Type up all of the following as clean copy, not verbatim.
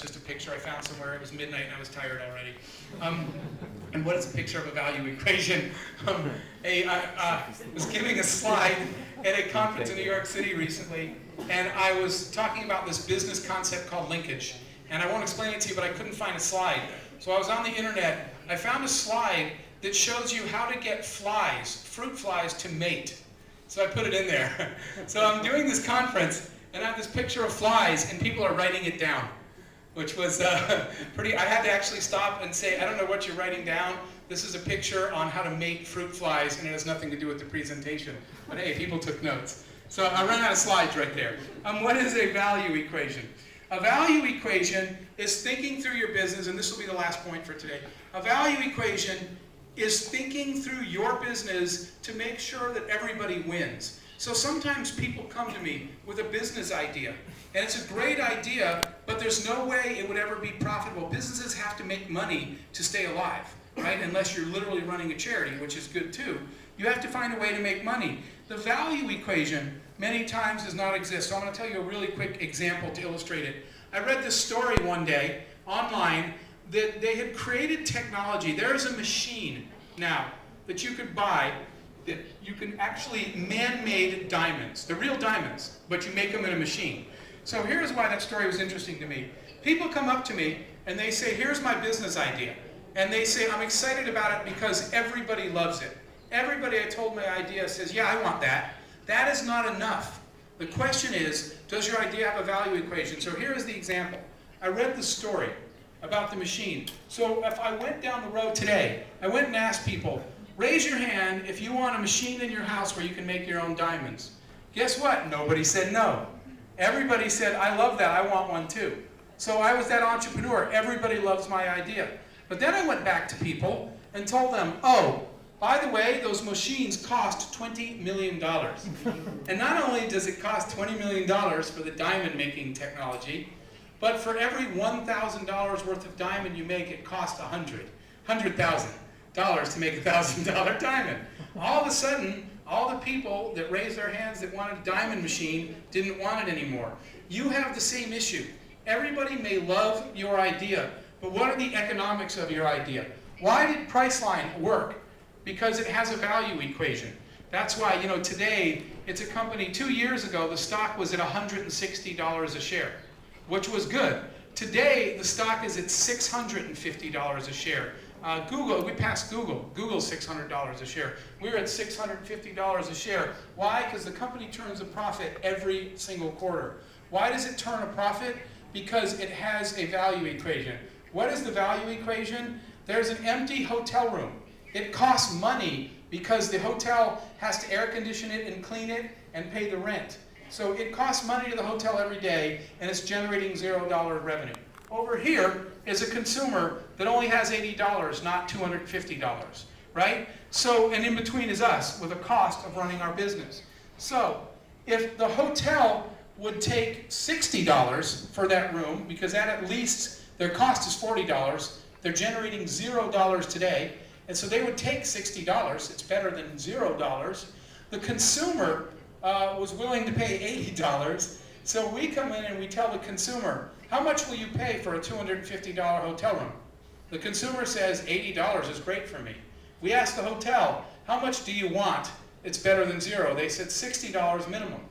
just a picture I found somewhere. It was midnight and I was tired already. And what is a picture of a value equation? I was giving a slide at a conference in New York City recently, and I was talking about this business concept called linkage. And I won't explain it to you, but I couldn't find a slide. So I was on the internet. I found a slide that shows you how to get flies, fruit flies, to mate. So I put it in there. So I'm doing this conference, and I have this picture of flies, and people are writing it down, which was pretty. I had to actually stop and say, I don't know what you're writing down. This is a picture on how to mate fruit flies, and it has nothing to do with the presentation. But hey, people took notes. So I ran out of slides right there. What is a value equation? A value equation is thinking through your business, and this will be the last point for today. A value equation is thinking through your business to make sure that everybody wins. So sometimes people come to me with a business idea, and it's a great idea, but there's no way it would ever be profitable. Businesses have to make money to stay alive, right? Unless you're literally running a charity, which is good too. You have to find a way to make money. The value equation many times does not exist. So I'm going to tell you a really quick example to illustrate it. I read this story one day online that they had created technology. There is a machine now that you could buy that you can actually man-made diamonds. They're real diamonds, but you make them in a machine. So here's why that story was interesting to me. People come up to me and they say, here's my business idea. And they say, I'm excited about it because everybody loves it. Everybody I told my idea says, yeah, I want that. That is not enough. The question is, does your idea have a value equation? So here is the example. I read the story about the machine. So if I went down the road today, I went and asked people, raise your hand if you want a machine in your house where you can make your own diamonds. Guess what? Nobody said no. Everybody said, I love that, I want one too. So I was that entrepreneur. Everybody loves my idea. But then I went back to people and told them, oh, by the way, those machines cost $20 million. And not only does it cost $20 million for the diamond making technology, but for every $1,000 worth of diamond you make, it costs $100,000 to make a $1,000 diamond. All of a sudden, all the people that raised their hands that wanted a diamond machine didn't want it anymore. You have the same issue. Everybody may love your idea, but what are the economics of your idea? Why did Priceline work? Because it has a value equation. That's why, today, it's a company, 2 years ago, the stock was at $160 a share, which was good. Today, the stock is at $650 a share. Google, we passed Google. Google's $600 a share. We're at $650 a share. Why? Because the company turns a profit every single quarter. Why does it turn a profit? Because it has a value equation. What is the value equation? There's an empty hotel room. It costs money because the hotel has to air condition it and clean it and pay the rent. So it costs money to the hotel every day, and it's generating $0 revenue. Over here is a consumer that only has $80, not $250, right? So, and in between is us with a cost of running our business. So, if the hotel would take $60 for that room, because that at least, their cost is $40, they're generating $0 today, and so they would take $60, it's better than $0. The consumer was willing to pay $80, so we come in and we tell the consumer, how much will you pay for a $250 hotel room? The consumer says, $80 is great for me. We ask the hotel, how much do you want? It's better than $0. They said $60 minimum.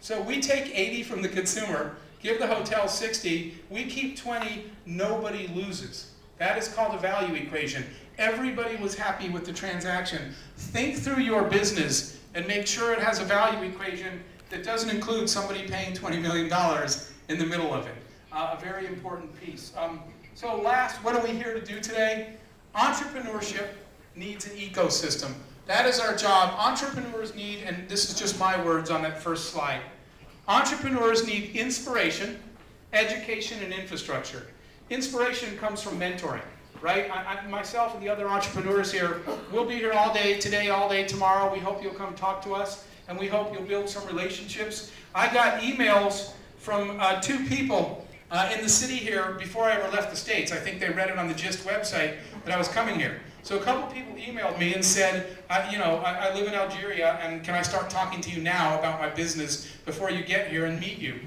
So we take $80 from the consumer, give the hotel $60, we keep $20, nobody loses. That is called a value equation. Everybody was happy with the transaction. Think through your business and make sure it has a value equation that doesn't include somebody paying $20 million in the middle of it. A very important piece. So last, what are we here to do today? Entrepreneurship needs an ecosystem. That is our job. Entrepreneurs need, and this is just my words on that first slide, entrepreneurs need inspiration, education, and infrastructure. Inspiration comes from mentoring, right? Myself and the other entrepreneurs here, we'll be here all day today, all day tomorrow. We hope you'll come talk to us, and we hope you'll build some relationships. I got emails from 2 people in the city here before I ever left the States. I think they read it on the GIST website that I was coming here. So a couple people emailed me and said, I live in Algeria, and can I start talking to you now about my business before you get here and meet you?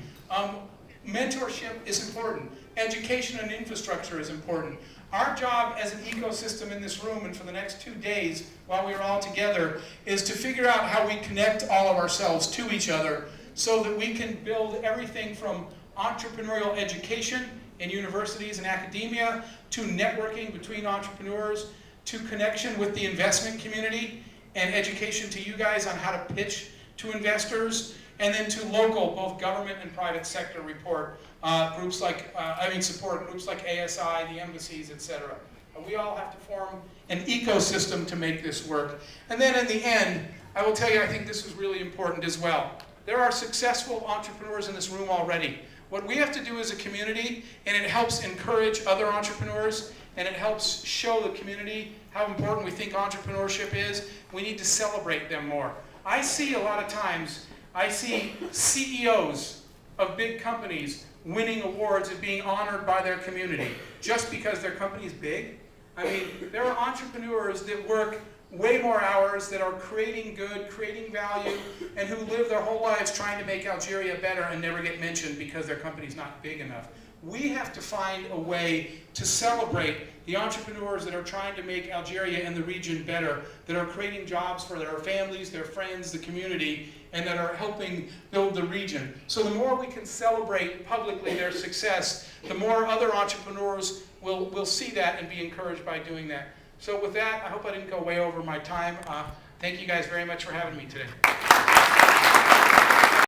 Mentorship is important. education and infrastructure is important. Our job as an ecosystem in this room and for the next 2 days while we're all together is to figure out how we connect all of ourselves to each other so that we can build everything from entrepreneurial education in universities and academia to networking between entrepreneurs to connection with the investment community and education to you guys on how to pitch to investors, and then to local, both government and private sector report groups like, support groups like ASI, the embassies, etc. We all have to form an ecosystem to make this work. And then in the end, I will tell you, I think this is really important as well. There are successful entrepreneurs in this room already. What we have to do as a community, and it helps encourage other entrepreneurs, and it helps show the community how important we think entrepreneurship is, we need to celebrate them more. I see a lot of times, I see CEOs of big companies winning awards and being honored by their community just because their company is big. I mean, there are entrepreneurs that work way more hours, that are creating good, creating value, and who live their whole lives trying to make Algeria better and never get mentioned because their company's not big enough. We have to find a way to celebrate the entrepreneurs that are trying to make Algeria and the region better, that are creating jobs for their families, their friends, the community, and that are helping build the region. So the more we can celebrate publicly their success, the more other entrepreneurs will see that and be encouraged by doing that. So with that, I hope I didn't go way over my time. Thank you guys very much for having me today.